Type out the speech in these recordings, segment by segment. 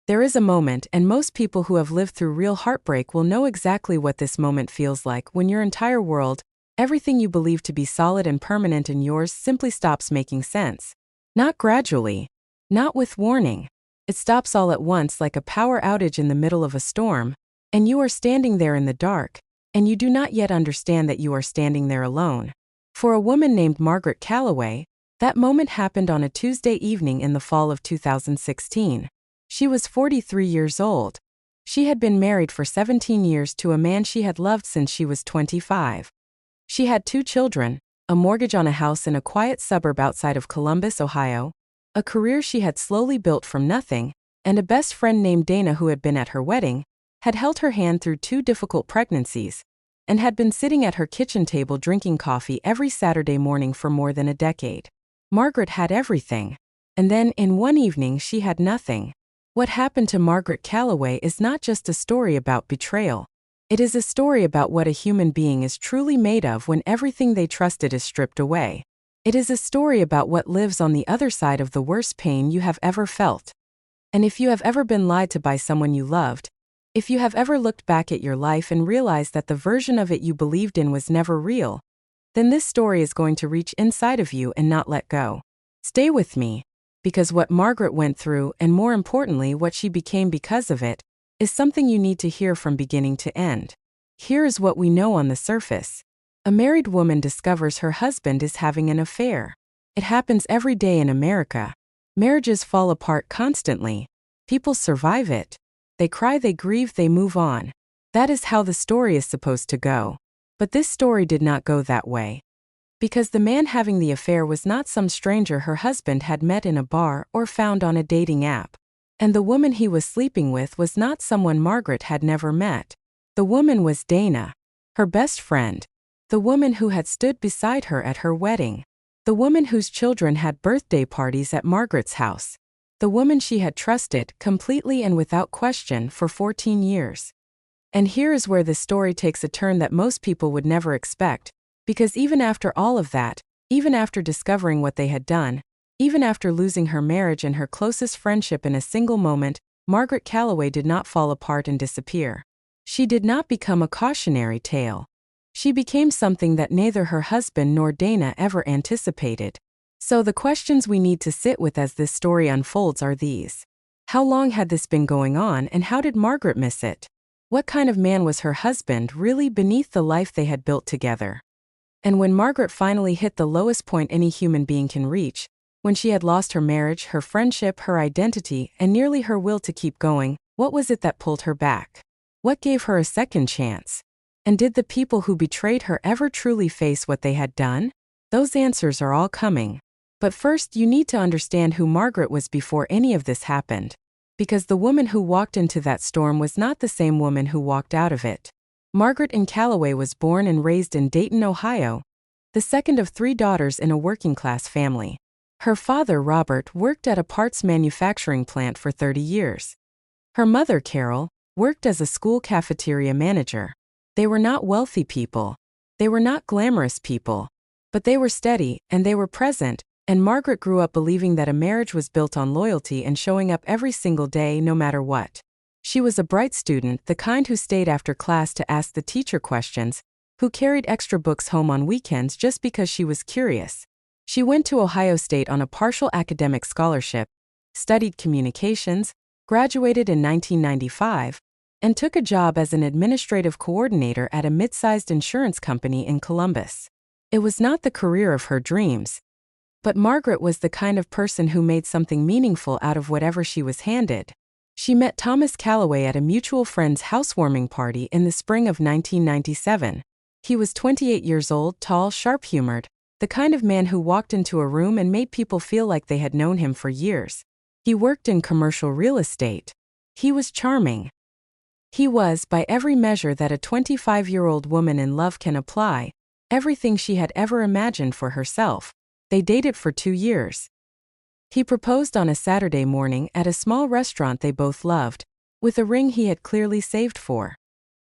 There is a moment, and most people who have lived through real heartbreak will know exactly what this moment feels like when your entire world, everything you believe to be solid and permanent in yours, simply stops making sense. Not gradually. Not with warning. It stops all at once like a power outage in the middle of a storm, and you are standing there in the dark, and you do not yet understand that you are standing there alone. For a woman named Margaret Calloway, that moment happened on a Tuesday evening in the fall of 2016. She was 43 years old. She had been married for 17 years to a man she had loved since she was 25. She had 2 children, a mortgage on a house in a quiet suburb outside of Columbus, Ohio, a career she had slowly built from nothing, and a best friend named Dana who had been at her wedding, had held her hand through 2 difficult pregnancies, and had been sitting at her kitchen table drinking coffee every Saturday morning for more than a decade. Margaret had everything. And then, in one evening, she had nothing. What happened to Margaret Calloway is not just a story about betrayal. It is a story about what a human being is truly made of when everything they trusted is stripped away. It is a story about what lives on the other side of the worst pain you have ever felt. And if you have ever been lied to by someone you loved, if you have ever looked back at your life and realized that the version of it you believed in was never real, then this story is going to reach inside of you and not let go. Stay with me, because what Margaret went through, and more importantly what she became because of it, is something you need to hear from beginning to end. Here is what we know on the surface. A married woman discovers her husband is having an affair. It happens every day in America. Marriages fall apart constantly. People survive it. They cry, they grieve, they move on. That is how the story is supposed to go. But this story did not go that way. Because the man having the affair was not some stranger her husband had met in a bar or found on a dating app. And the woman he was sleeping with was not someone Margaret had never met. The woman was Dana, her best friend. The woman who had stood beside her at her wedding. The woman whose children had birthday parties at Margaret's house. The woman she had trusted completely and without question for 14 years. And here is where the story takes a turn that most people would never expect, because even after all of that, even after discovering what they had done, even after losing her marriage and her closest friendship in a single moment, Margaret Calloway did not fall apart and disappear. She did not become a cautionary tale. She became something that neither her husband nor Dana ever anticipated. So the questions we need to sit with as this story unfolds are these. How long had this been going on, and how did Margaret miss it? What kind of man was her husband really beneath the life they had built together? And when Margaret finally hit the lowest point any human being can reach, when she had lost her marriage, her friendship, her identity, and nearly her will to keep going, what was it that pulled her back? What gave her a second chance? And did the people who betrayed her ever truly face what they had done? Those answers are all coming. But first you need to understand who Margaret was before any of this happened. Because the woman who walked into that storm was not the same woman who walked out of it. Margaret Calloway was born and raised in Dayton, Ohio, the second of 3 daughters in a working-class family. Her father, Robert, worked at a parts manufacturing plant for 30 years. Her mother, Carol, worked as a school cafeteria manager. They were not wealthy people. They were not glamorous people. But they were steady, and they were present, and Margaret grew up believing that a marriage was built on loyalty and showing up every single day no matter what. She was a bright student, the kind who stayed after class to ask the teacher questions, who carried extra books home on weekends just because she was curious. She went to Ohio State on a partial academic scholarship, studied communications, graduated in 1995, and took a job as an administrative coordinator at a mid-sized insurance company in Columbus. It was not the career of her dreams. But Margaret was the kind of person who made something meaningful out of whatever she was handed. She met Thomas Calloway at a mutual friend's housewarming party in the spring of 1997. He was 28 years old, tall, sharp-humored, the kind of man who walked into a room and made people feel like they had known him for years. He worked in commercial real estate. He was charming. He was, by every measure that a 25-year-old woman in love can apply, everything she had ever imagined for herself. They dated for 2 years. He proposed on a Saturday morning at a small restaurant they both loved, with a ring he had clearly saved for.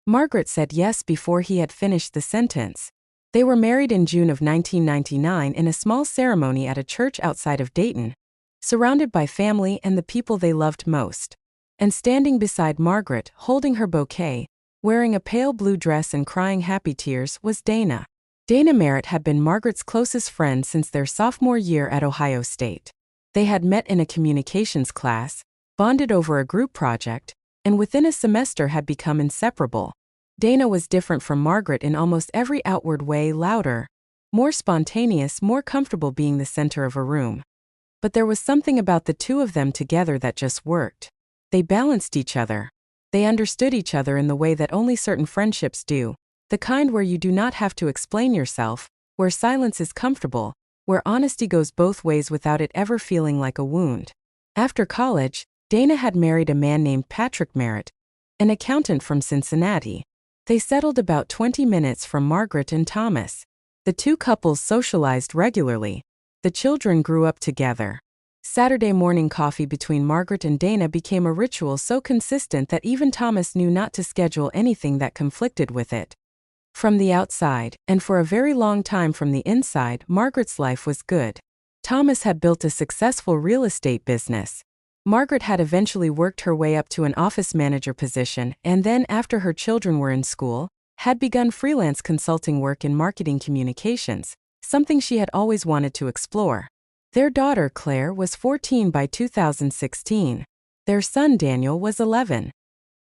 Margaret said yes before he had finished the sentence. They were married in June of 1999 in a small ceremony at a church outside of Dayton, surrounded by family and the people they loved most. And standing beside Margaret, holding her bouquet, wearing a pale blue dress and crying happy tears, was Dana. Dana Merritt had been Margaret's closest friend since their sophomore year at Ohio State. They had met in a communications class, bonded over a group project, and within a semester had become inseparable. Dana was different from Margaret in almost every outward way: louder, more spontaneous, more comfortable being the center of a room. But there was something about the two of them together that just worked. They balanced each other. They understood each other in the way that only certain friendships do, the kind where you do not have to explain yourself, where silence is comfortable, where honesty goes both ways without it ever feeling like a wound. After college, Dana had married a man named Patrick Merritt, an accountant from Cincinnati. They settled about 20 minutes from Margaret and Thomas. The two couples socialized regularly. The children grew up together. Saturday morning coffee between Margaret and Dana became a ritual so consistent that even Thomas knew not to schedule anything that conflicted with it. From the outside, and for a very long time from the inside, Margaret's life was good. Thomas had built a successful real estate business. Margaret had eventually worked her way up to an office manager position and then, after her children were in school, had begun freelance consulting work in marketing communications, something she had always wanted to explore. Their daughter, Claire, was 14 by 2016. Their son, Daniel, was 11.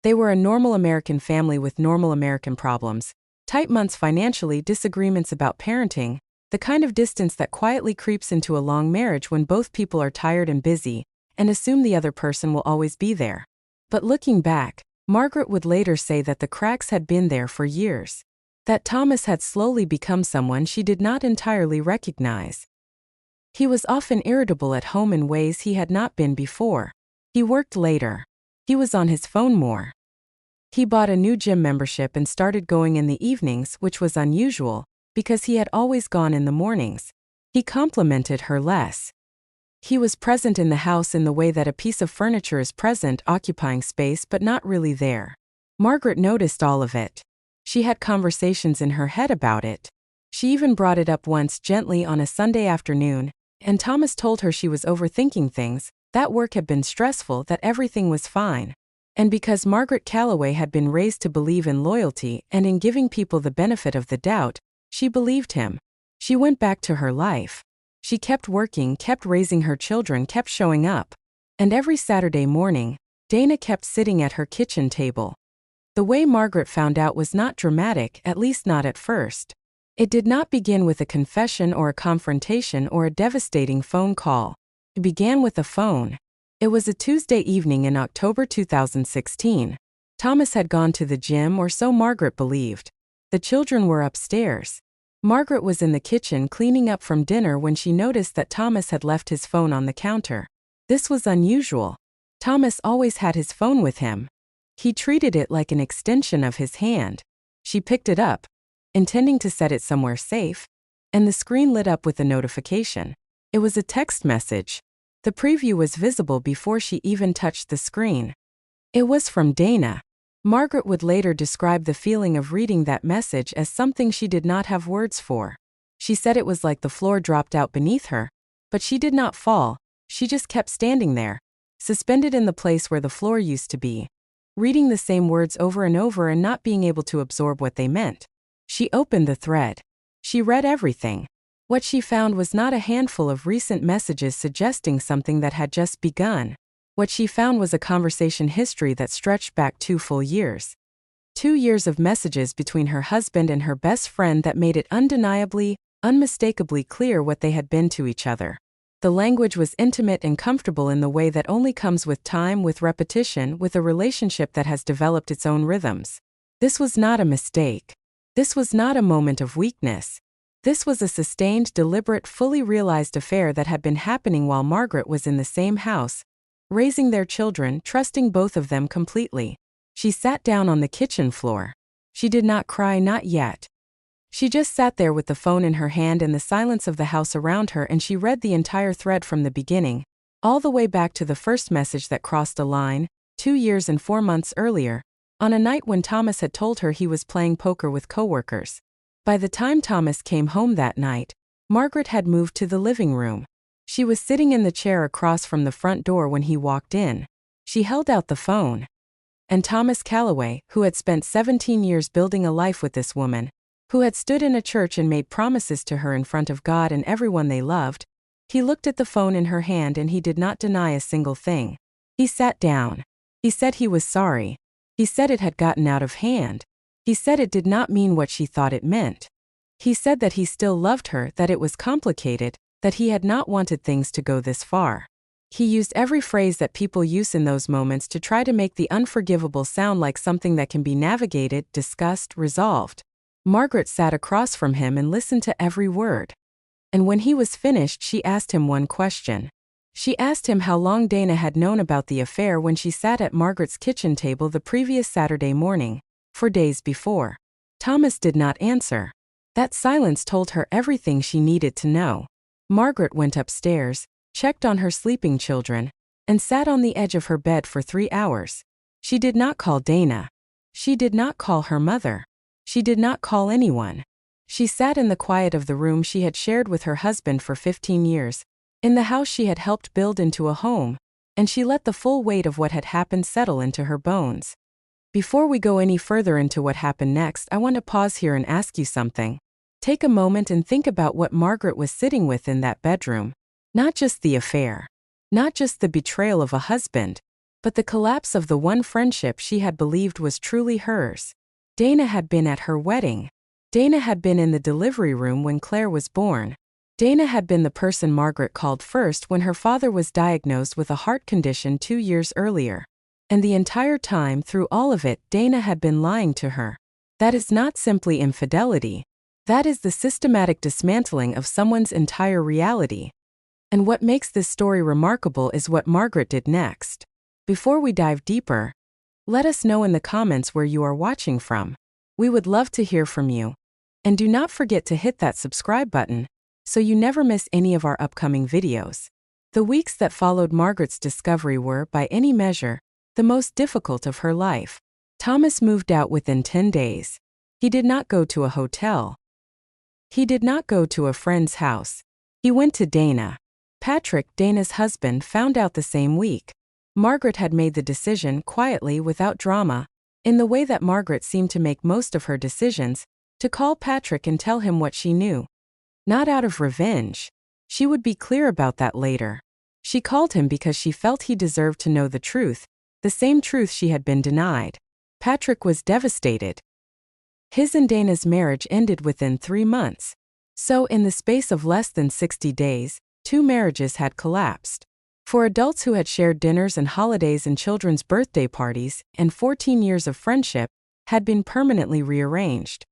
They were a normal American family with normal American problems: tight months financially, disagreements about parenting, the kind of distance that quietly creeps into a long marriage when both people are tired and busy and assume the other person will always be there. But looking back, Margaret would later say that the cracks had been there for years. That Thomas had slowly become someone she did not entirely recognize. He was often irritable at home in ways he had not been before. He worked later. He was on his phone more. He bought a new gym membership and started going in the evenings, which was unusual, because he had always gone in the mornings. He complimented her less. He was present in the house in the way that a piece of furniture is present, occupying space but not really there. Margaret noticed all of it. She had conversations in her head about it. She even brought it up once gently on a Sunday afternoon, and Thomas told her she was overthinking things, that work had been stressful, that everything was fine. And because Margaret Calloway had been raised to believe in loyalty and in giving people the benefit of the doubt, she believed him. She went back to her life. She kept working, kept raising her children, kept showing up. And every Saturday morning, Dana kept sitting at her kitchen table. The way Margaret found out was not dramatic, at least not at first. It did not begin with a confession or a confrontation or a devastating phone call. It began with a phone. It was a Tuesday evening in October 2016. Thomas had gone to the gym, or so Margaret believed. The children were upstairs. Margaret was in the kitchen cleaning up from dinner when she noticed that Thomas had left his phone on the counter. This was unusual. Thomas always had his phone with him. He treated it like an extension of his hand. She picked it up, intending to set it somewhere safe, and the screen lit up with a notification. It was a text message. The preview was visible before she even touched the screen. It was from Dana. Margaret would later describe the feeling of reading that message as something she did not have words for. She said it was like the floor dropped out beneath her, but she did not fall. She just kept standing there, suspended in the place where the floor used to be, reading the same words over and over and not being able to absorb what they meant. She opened the thread. She read everything. What she found was not a handful of recent messages suggesting something that had just begun. What she found was a conversation history that stretched back 2 full years. 2 years of messages between her husband and her best friend that made it undeniably, unmistakably clear what they had been to each other. The language was intimate and comfortable in the way that only comes with time, with repetition, with a relationship that has developed its own rhythms. This was not a mistake. This was not a moment of weakness. This was a sustained, deliberate, fully realized affair that had been happening while Margaret was in the same house, raising their children, trusting both of them completely. She sat down on the kitchen floor. She did not cry, not yet. She just sat there with the phone in her hand and the silence of the house around her, and she read the entire thread from the beginning, all the way back to the first message that crossed a line, 2 years and 4 months earlier, on a night when Thomas had told her he was playing poker with coworkers. By the time Thomas came home that night, Margaret had moved to the living room. She was sitting in the chair across from the front door when he walked in. She held out the phone. And Thomas Calloway, who had spent 17 years building a life with this woman, who had stood in a church and made promises to her in front of God and everyone they loved, he looked at the phone in her hand and he did not deny a single thing. He sat down. He said he was sorry. He said it had gotten out of hand. He said it did not mean what she thought it meant. He said that he still loved her, that it was complicated, that he had not wanted things to go this far. He used every phrase that people use in those moments to try to make the unforgivable sound like something that can be navigated, discussed, resolved. Margaret sat across from him and listened to every word. And when he was finished, she asked him one question. She asked him how long Dana had known about the affair when she sat at Margaret's kitchen table the previous Saturday morning, 4 days before. Thomas did not answer. That silence told her everything she needed to know. Margaret went upstairs, checked on her sleeping children, and sat on the edge of her bed for 3 hours. She did not call Dana. She did not call her mother. She did not call anyone. She sat in the quiet of the room she had shared with her husband for 15 years, in the house she had helped build into a home, and she let the full weight of what had happened settle into her bones. Before we go any further into what happened next, I want to pause here and ask you something. Take a moment and think about what Margaret was sitting with in that bedroom. Not just the affair, not just the betrayal of a husband, but the collapse of the one friendship she had believed was truly hers. Dana had been at her wedding. Dana had been in the delivery room when Claire was born. Dana had been the person Margaret called first when her father was diagnosed with a heart condition 2 years earlier. And the entire time through all of it, Dana had been lying to her. That is not simply infidelity. That is the systematic dismantling of someone's entire reality. And what makes this story remarkable is what Margaret did next. Before we dive deeper, let us know in the comments where you are watching from. We would love to hear from you. And do not forget to hit that subscribe button, so you never miss any of our upcoming videos. The weeks that followed Margaret's discovery were, by any measure, the most difficult of her life. Thomas moved out within 10 days. He did not go to a hotel. He did not go to a friend's house. He went to Dana. Patrick, Dana's husband, found out the same week. Margaret had made the decision quietly, without drama, in the way that Margaret seemed to make most of her decisions, to call Patrick and tell him what she knew. Not out of revenge. She would be clear about that later. She called him because she felt he deserved to know the truth, the same truth she had been denied. Patrick was devastated. His and Dana's marriage ended within 3 months. So, in the space of less than 60 days, 2 marriages had collapsed. For adults who had shared dinners and holidays and children's birthday parties, and 14 years of friendship, had been permanently rearranged.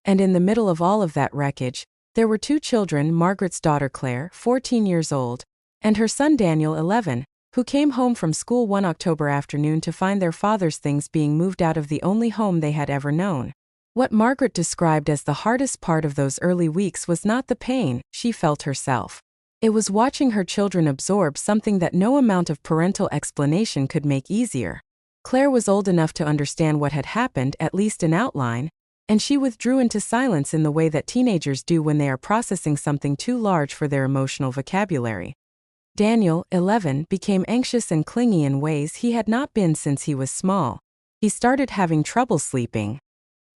And in the middle of all of that wreckage, there were 2 children, Margaret's daughter Claire, 14 years old, and her son Daniel, 11, who came home from school one October afternoon to find their father's things being moved out of the only home they had ever known. What Margaret described as the hardest part of those early weeks was not the pain she felt herself. It was watching her children absorb something that no amount of parental explanation could make easier. Claire was old enough to understand what had happened, at least in outline, and she withdrew into silence in the way that teenagers do when they are processing something too large for their emotional vocabulary. Daniel, 11, became anxious and clingy in ways he had not been since he was small. He started having trouble sleeping.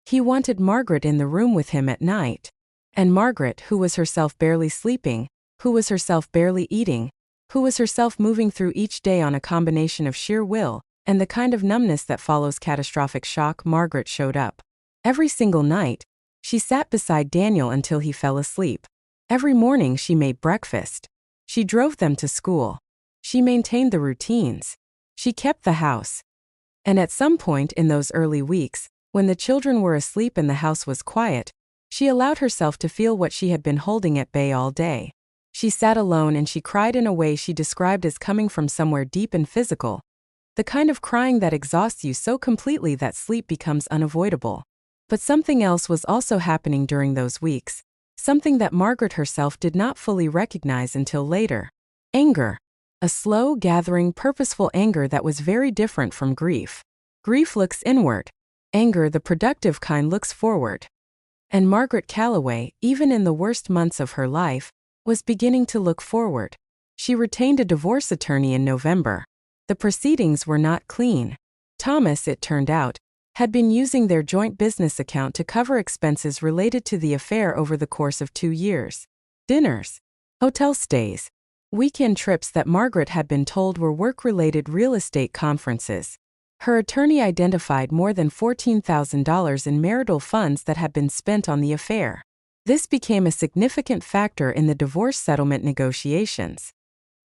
He wanted Margaret in the room with him at night. And Margaret, who was herself barely sleeping, who was herself barely eating, who was herself moving through each day on a combination of sheer will and the kind of numbness that follows catastrophic shock, Margaret showed up. Every single night, she sat beside Daniel until he fell asleep. Every morning she made breakfast. She drove them to school. She maintained the routines. She kept the house. And at some point in those early weeks, when the children were asleep and the house was quiet, she allowed herself to feel what she had been holding at bay all day. She sat alone and she cried in a way she described as coming from somewhere deep and physical. The kind of crying that exhausts you so completely that sleep becomes unavoidable. But something else was also happening during those weeks, something that Margaret herself did not fully recognize until later. Anger. A slow, gathering, purposeful anger that was very different from grief. Grief looks inward. Anger, the productive kind, looks forward. And Margaret Calloway, even in the worst months of her life, was beginning to look forward. She retained a divorce attorney in November. The proceedings were not clean. Thomas, it turned out, had been using their joint business account to cover expenses related to the affair over the course of 2 years. Dinners, hotel stays, weekend trips that Margaret had been told were work-related real estate conferences. Her attorney identified more than $14,000 in marital funds that had been spent on the affair. This became a significant factor in the divorce settlement negotiations.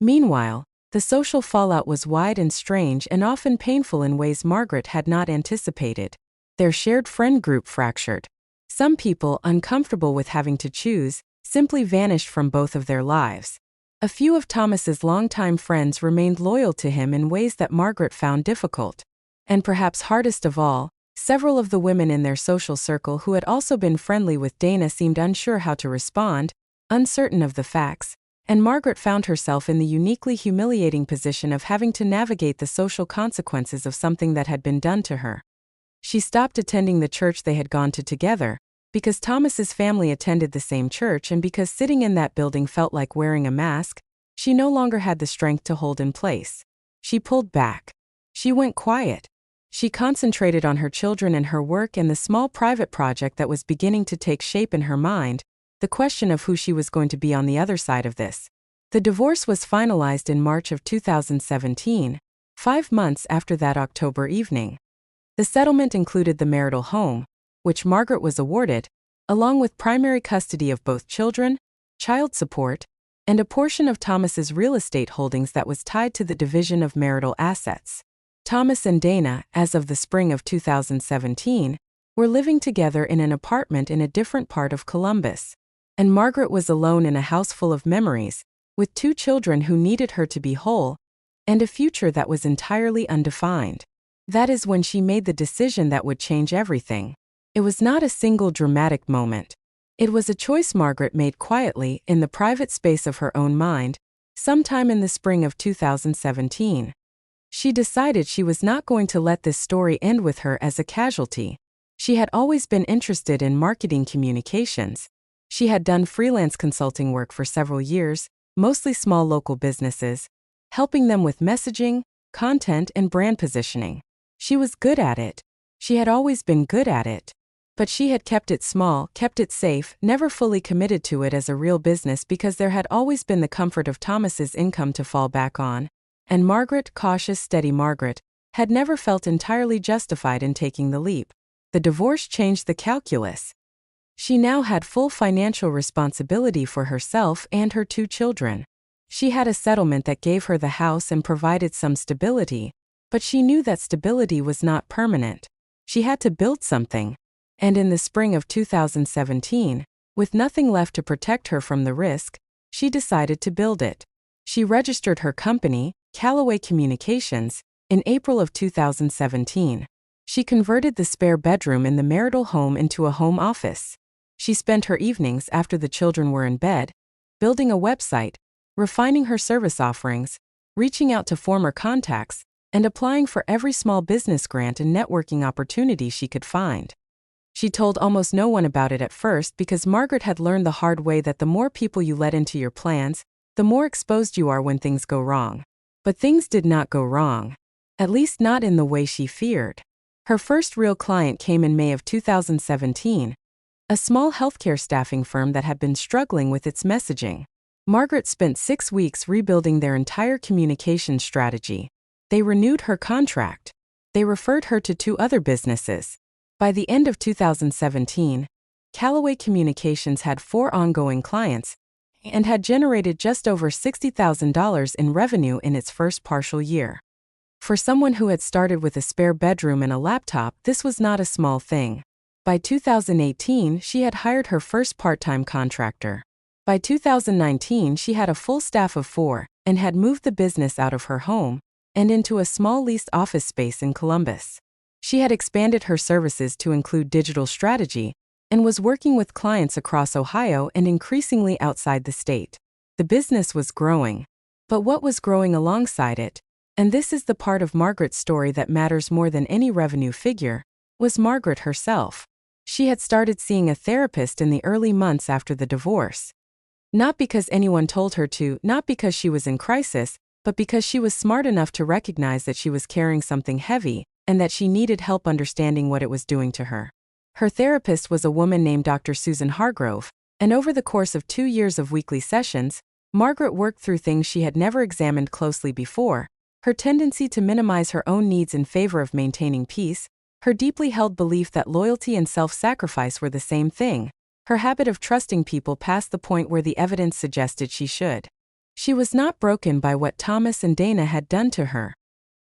Meanwhile, the social fallout was wide and strange and often painful in ways Margaret had not anticipated. Their shared friend group fractured. Some people, uncomfortable with having to choose, simply vanished from both of their lives. A few of Thomas's longtime friends remained loyal to him in ways that Margaret found difficult. And perhaps hardest of all, several of the women in their social circle who had also been friendly with Dana seemed unsure how to respond, uncertain of the facts, and Margaret found herself in the uniquely humiliating position of having to navigate the social consequences of something that had been done to her. She stopped attending the church they had gone to together, because Thomas's family attended the same church, and because sitting in that building felt like wearing a mask, she no longer had the strength to hold in place. She pulled back. She went quiet. She concentrated on her children and her work and the small private project that was beginning to take shape in her mind, the question of who she was going to be on the other side of this. The divorce was finalized in March of 2017, 5 months after that October evening. The settlement included the marital home, which Margaret was awarded, along with primary custody of both children, child support, and a portion of Thomas's real estate holdings that was tied to the division of marital assets. Thomas and Dana, as of the spring of 2017, were living together in an apartment in a different part of Columbus. And Margaret was alone in a house full of memories, with 2 children who needed her to be whole, and a future that was entirely undefined. That is when she made the decision that would change everything. It was not a single dramatic moment. It was a choice Margaret made quietly in the private space of her own mind, sometime in the spring of 2017. She decided she was not going to let this story end with her as a casualty. She had always been interested in marketing communications. She had done freelance consulting work for several years, mostly small local businesses, helping them with messaging, content, and brand positioning. She was good at it. She had always been good at it. But she had kept it small, kept it safe, never fully committed to it as a real business because there had always been the comfort of Thomas's income to fall back on. And Margaret, cautious, steady Margaret, had never felt entirely justified in taking the leap. The divorce changed the calculus. She now had full financial responsibility for herself and her 2 children. She had a settlement that gave her the house and provided some stability, but she knew that stability was not permanent. She had to build something. And in the spring of 2017, with nothing left to protect her from the risk, she decided to build it. She registered her company, Calloway Communications, in April of 2017. She converted the spare bedroom in the marital home into a home office. She spent her evenings after the children were in bed, building a website, refining her service offerings, reaching out to former contacts, and applying for every small business grant and networking opportunity she could find. She told almost no one about it at first because Margaret had learned the hard way that the more people you let into your plans, the more exposed you are when things go wrong. But things did not go wrong. At least not in the way she feared. Her first real client came in May of 2017, a small healthcare staffing firm that had been struggling with its messaging. Margaret spent 6 weeks rebuilding their entire communication strategy. They renewed her contract. They referred her to 2 other businesses. By the end of 2017, Calloway Communications had 4 ongoing clients and had generated just over $60,000 in revenue in its first partial year. For someone who had started with a spare bedroom and a laptop, this was not a small thing. By 2018, she had hired her first part-time contractor. By 2019, she had a full staff of 4 and had moved the business out of her home and into a small leased office space in Columbus. She had expanded her services to include digital strategy and was working with clients across Ohio and increasingly outside the state. The business was growing. But what was growing alongside it, and this is the part of Margaret's story that matters more than any revenue figure, was Margaret herself. She had started seeing a therapist in the early months after the divorce. Not because anyone told her to, not because she was in crisis, but because she was smart enough to recognize that she was carrying something heavy and that she needed help understanding what it was doing to her. Her therapist was a woman named Dr. Susan Hargrove, and over the course of 2 years of weekly sessions, Margaret worked through things she had never examined closely before: her tendency to minimize her own needs in favor of maintaining peace, her deeply held belief that loyalty and self-sacrifice were the same thing, her habit of trusting people past the point where the evidence suggested she should. She was not broken by what Thomas and Dana had done to her,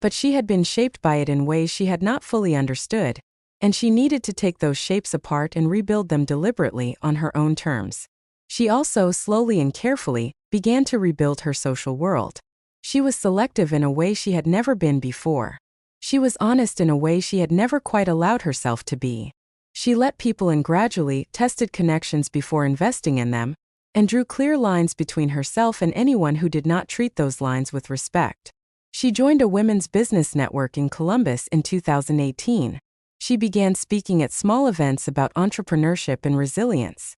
but she had been shaped by it in ways she had not fully understood, and she needed to take those shapes apart and rebuild them deliberately on her own terms. She also, slowly and carefully, began to rebuild her social world. She was selective in a way she had never been before. She was honest in a way she had never quite allowed herself to be. She let people in gradually, tested connections before investing in them, and drew clear lines between herself and anyone who did not treat those lines with respect. She joined a women's business network in Columbus in 2018. She began speaking at small events about entrepreneurship and resilience.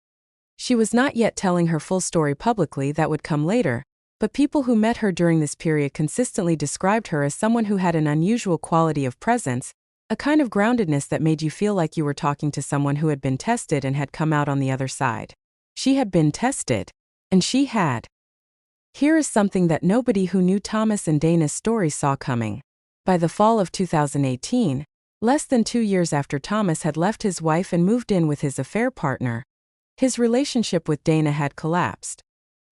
She was not yet telling her full story publicly, that would come later, but people who met her during this period consistently described her as someone who had an unusual quality of presence, a kind of groundedness that made you feel like you were talking to someone who had been tested and had come out on the other side. She had been tested, and she had. Here is something that nobody who knew Thomas and Dana's story saw coming. By the fall of 2018, less than 2 years after Thomas had left his wife and moved in with his affair partner, his relationship with Dana had collapsed.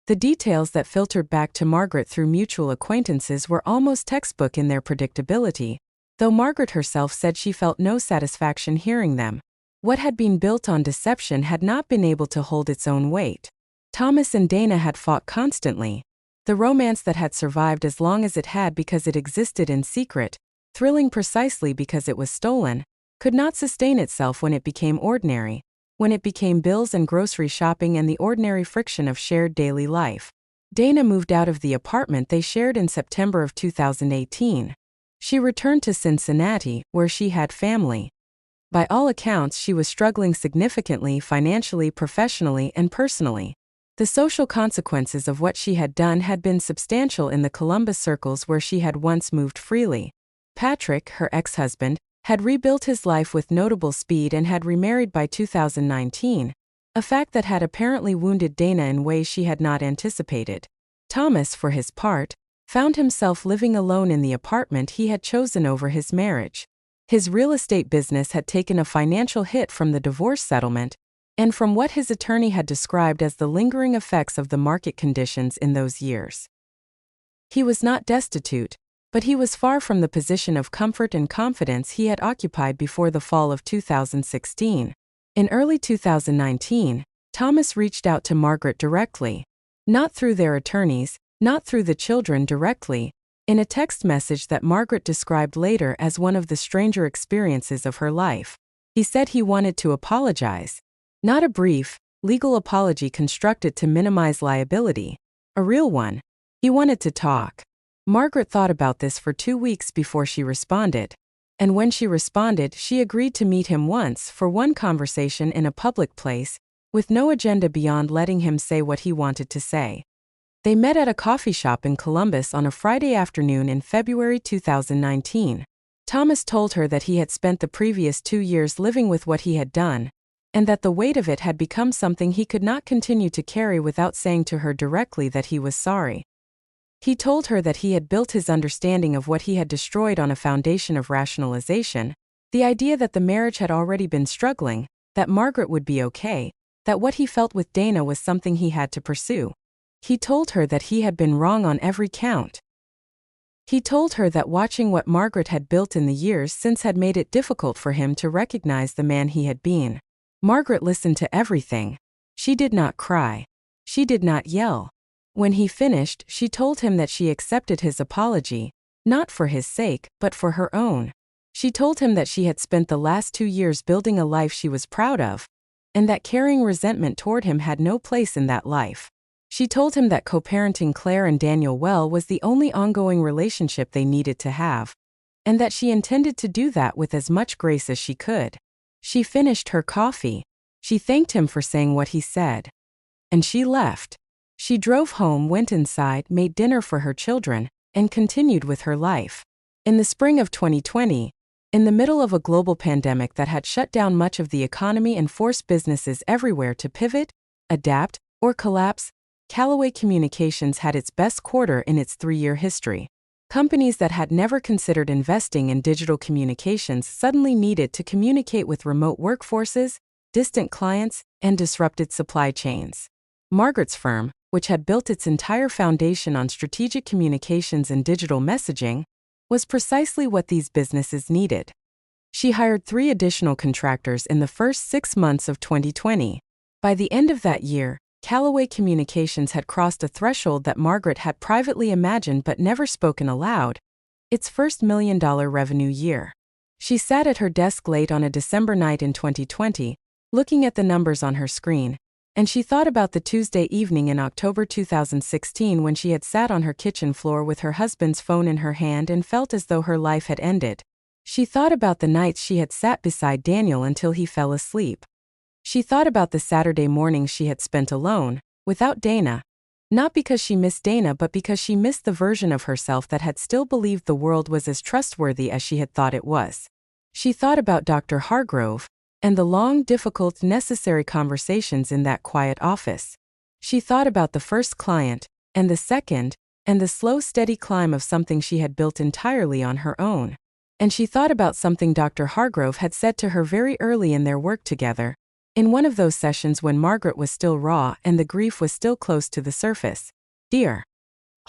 The details that filtered back to Margaret through mutual acquaintances were almost textbook in their predictability, though Margaret herself said she felt no satisfaction hearing them. What had been built on deception had not been able to hold its own weight. Thomas and Dana had fought constantly. The romance that had survived as long as it had because it existed in secret, thrilling precisely because it was stolen, could not sustain itself when it became ordinary, when it became bills and grocery shopping and the ordinary friction of shared daily life. Dana moved out of the apartment they shared in September of 2018. She returned to Cincinnati, where she had family. By all accounts, she was struggling significantly financially, professionally, and personally. The social consequences of what she had done had been substantial in the Columbus circles where she had once moved freely. Patrick, her ex-husband, had rebuilt his life with notable speed and had remarried by 2019, a fact that had apparently wounded Dana in ways she had not anticipated. Thomas, for his part, found himself living alone in the apartment he had chosen over his marriage. His real estate business had taken a financial hit from the divorce settlement, and from what his attorney had described as the lingering effects of the market conditions in those years. He was not destitute, but he was far from the position of comfort and confidence he had occupied before the fall of 2016. In early 2019, Thomas reached out to Margaret directly, not through their attorneys, not through the children directly, in a text message that Margaret described later as one of the stranger experiences of her life. He said he wanted to apologize. Not a brief, legal apology constructed to minimize liability. A real one. He wanted to talk. Margaret thought about this for 2 weeks before she responded. And when she responded, she agreed to meet him once for one conversation in a public place, with no agenda beyond letting him say what he wanted to say. They met at a coffee shop in Columbus on a Friday afternoon in February 2019. Thomas told her that he had spent the previous 2 years living with what he had done, and that the weight of it had become something he could not continue to carry without saying to her directly that he was sorry. He told her that he had built his understanding of what he had destroyed on a foundation of rationalization, the idea that the marriage had already been struggling, that Margaret would be okay, that what he felt with Dana was something he had to pursue. He told her that he had been wrong on every count. He told her that watching what Margaret had built in the years since had made it difficult for him to recognize the man he had been. Margaret listened to everything. She did not cry. She did not yell. When he finished, she told him that she accepted his apology, not for his sake, but for her own. She told him that she had spent the last 2 years building a life she was proud of, and that carrying resentment toward him had no place in that life. She told him that co-parenting Claire and Daniel well was the only ongoing relationship they needed to have, and that she intended to do that with as much grace as she could. She finished her coffee. She thanked him for saying what he said. And she left. She drove home, went inside, made dinner for her children, and continued with her life. In the spring of 2020, in the middle of a global pandemic that had shut down much of the economy and forced businesses everywhere to pivot, adapt, or collapse, Callaway Communications had its best quarter in its 3-year history. Companies that had never considered investing in digital communications suddenly needed to communicate with remote workforces, distant clients, and disrupted supply chains. Margaret's firm, which had built its entire foundation on strategic communications and digital messaging, was precisely what these businesses needed. She hired 3 additional contractors in the first 6 months of 2020. By the end of that year, Callaway Communications had crossed a threshold that Margaret had privately imagined but never spoken aloud, its first $1 million revenue year. She sat at her desk late on a December night in 2020, looking at the numbers on her screen, and she thought about the Tuesday evening in October 2016 when she had sat on her kitchen floor with her husband's phone in her hand and felt as though her life had ended. She thought about the nights she had sat beside Daniel until he fell asleep. She thought about the Saturday mornings she had spent alone, without Dana. Not because she missed Dana but because she missed the version of herself that had still believed the world was as trustworthy as she had thought it was. She thought about Dr. Hargrove, and the long, difficult, necessary conversations in that quiet office. She thought about the first client, and the second, and the slow, steady climb of something she had built entirely on her own. And she thought about something Dr. Hargrove had said to her very early in their work together, in one of those sessions when Margaret was still raw and the grief was still close to the surface. "Dear,"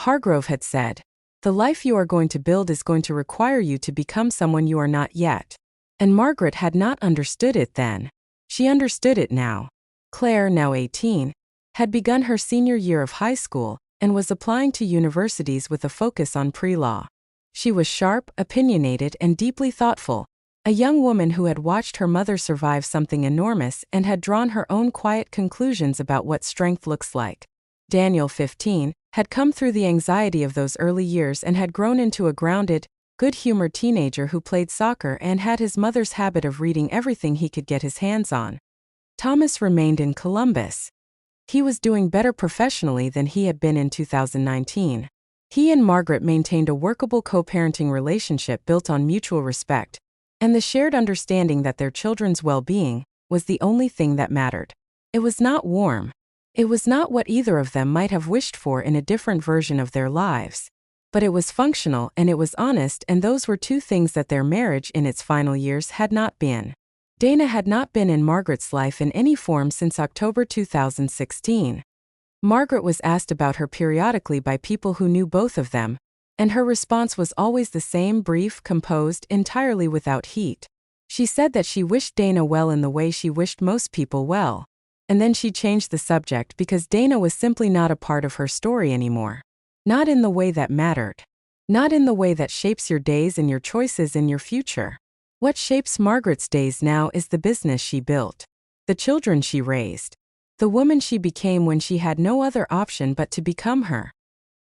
Hargrove had said, "the life you are going to build is going to require you to become someone you are not yet." And Margaret had not understood it then. She understood it now. Claire, now 18, had begun her senior year of high school and was applying to universities with a focus on pre-law. She was sharp, opinionated, and deeply thoughtful, a young woman who had watched her mother survive something enormous and had drawn her own quiet conclusions about what strength looks like. Daniel, 15, had come through the anxiety of those early years and had grown into a grounded, good-humored teenager who played soccer and had his mother's habit of reading everything he could get his hands on. Thomas remained in Columbus. He was doing better professionally than he had been in 2019. He and Margaret maintained a workable co-parenting relationship built on mutual respect, and the shared understanding that their children's well-being was the only thing that mattered. It was not warm. It was not what either of them might have wished for in a different version of their lives. But it was functional and it was honest, and those were 2 things that their marriage in its final years had not been. Dana had not been in Margaret's life in any form since October 2016. Margaret was asked about her periodically by people who knew both of them, and her response was always the same: brief, composed, entirely without heat. She said that she wished Dana well in the way she wished most people well. And then she changed the subject because Dana was simply not a part of her story anymore. Not in the way that mattered. Not in the way that shapes your days and your choices in your future. What shapes Margaret's days now is the business she built, the children she raised, the woman she became when she had no other option but to become her.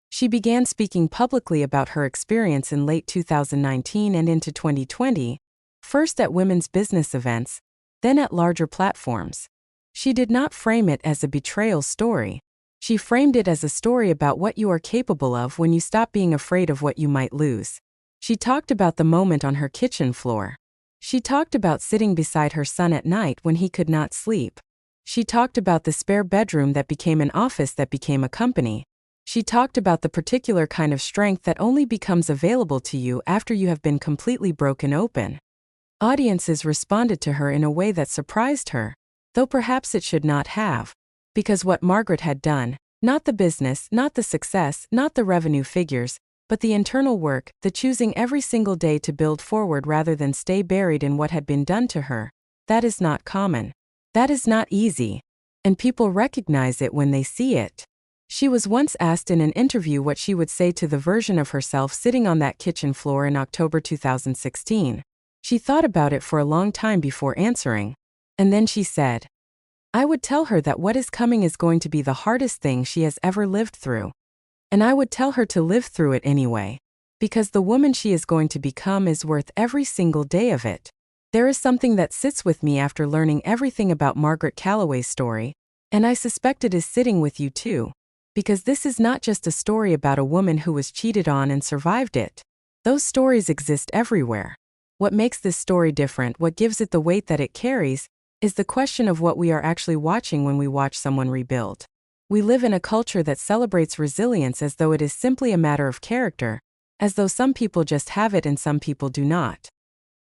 She began speaking publicly about her experience in late 2019 and into 2020, first at women's business events, then at larger platforms. She did not frame it as a betrayal story. She framed it as a story about what you are capable of when you stop being afraid of what you might lose. She talked about the moment on her kitchen floor. She talked about sitting beside her son at night when he could not sleep. She talked about the spare bedroom that became an office that became a company. She talked about the particular kind of strength that only becomes available to you after you have been completely broken open. Audiences responded to her in a way that surprised her, though perhaps it should not have. Because what Margaret had done, not the business, not the success, not the revenue figures, but the internal work, the choosing every single day to build forward rather than stay buried in what had been done to her, that is not common. That is not easy. And people recognize it when they see it. She was once asked in an interview what she would say to the version of herself sitting on that kitchen floor in October 2016. She thought about it for a long time before answering. And then she said, "I would tell her that what is coming is going to be the hardest thing she has ever lived through. And I would tell her to live through it anyway, because the woman she is going to become is worth every single day of it." There is something that sits with me after learning everything about Margaret Calloway's story, and I suspect it is sitting with you too. Because this is not just a story about a woman who was cheated on and survived it. Those stories exist everywhere. What makes this story different, what gives it the weight that it carries, is the question of what we are actually watching when we watch someone rebuild. We live in a culture that celebrates resilience as though it is simply a matter of character, as though some people just have it and some people do not.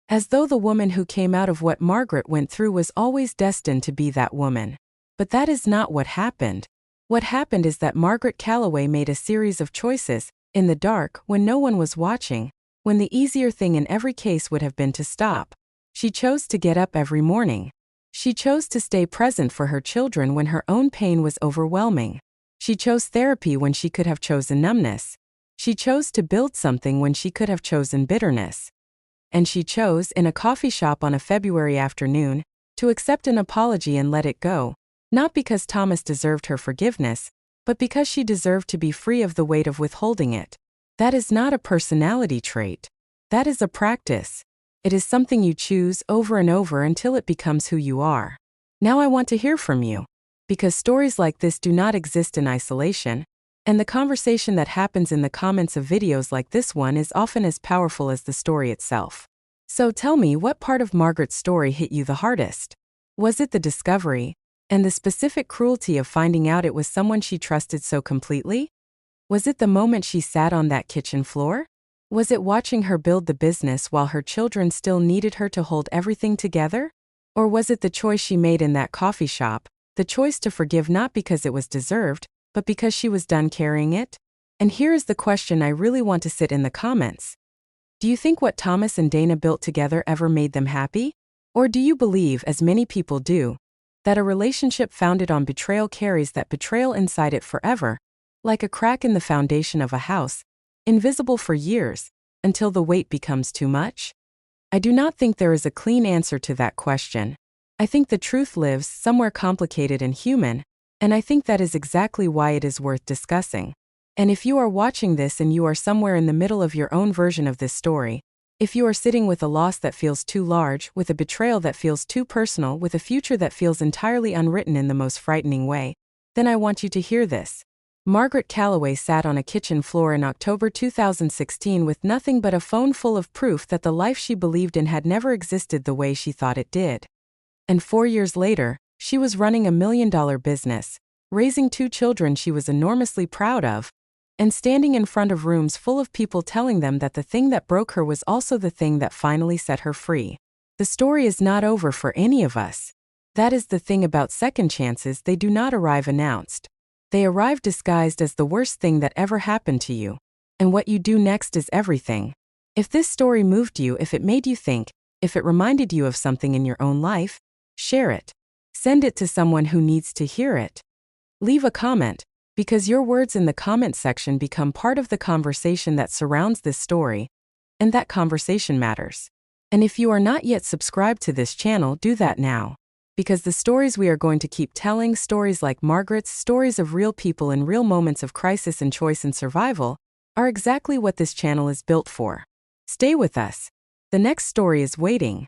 As though the woman who came out of what Margaret went through was always destined to be that woman. But that is not what happened. What happened is that Margaret Calloway made a series of choices, in the dark, when no one was watching, when the easier thing in every case would have been to stop. She chose to get up every morning. She chose to stay present for her children when her own pain was overwhelming. She chose therapy when she could have chosen numbness. She chose to build something when she could have chosen bitterness. And she chose, in a coffee shop on a February afternoon, to accept an apology and let it go. Not because Thomas deserved her forgiveness, but because she deserved to be free of the weight of withholding it. That is not a personality trait. That is a practice. It is something you choose over and over until it becomes who you are. Now I want to hear from you. Because stories like this do not exist in isolation, and the conversation that happens in the comments of videos like this one is often as powerful as the story itself. So tell me, what part of Margaret's story hit you the hardest? Was it the discovery, and the specific cruelty of finding out it was someone she trusted so completely? Was it the moment she sat on that kitchen floor? Was it watching her build the business while her children still needed her to hold everything together? Or was it the choice she made in that coffee shop, the choice to forgive not because it was deserved, but because she was done carrying it? And here is the question I really want to sit in the comments. Do you think what Thomas and Dana built together ever made them happy? Or do you believe, as many people do, that a relationship founded on betrayal carries that betrayal inside it forever, like a crack in the foundation of a house, invisible for years, until the weight becomes too much? I do not think there is a clean answer to that question. I think the truth lives somewhere complicated and human, and I think that is exactly why it is worth discussing. And if you are watching this and you are somewhere in the middle of your own version of this story, if you are sitting with a loss that feels too large, with a betrayal that feels too personal, with a future that feels entirely unwritten in the most frightening way, then I want you to hear this. Margaret Calloway sat on a kitchen floor in October 2016 with nothing but a phone full of proof that the life she believed in had never existed the way she thought it did. And 4 years later, she was running a $1 million business, raising 2 children she was enormously proud of, and standing in front of rooms full of people telling them that the thing that broke her was also the thing that finally set her free. The story is not over for any of us. That is the thing about second chances, they do not arrive announced. They arrive disguised as the worst thing that ever happened to you. And what you do next is everything. If this story moved you, if it made you think, if it reminded you of something in your own life, share it. Send it to someone who needs to hear it. Leave a comment, because your words in the comment section become part of the conversation that surrounds this story, and that conversation matters. And if you are not yet subscribed to this channel, do that now. Because the stories we are going to keep telling, stories like Margaret's, stories of real people in real moments of crisis and choice and survival, are exactly what this channel is built for. Stay with us. The next story is waiting.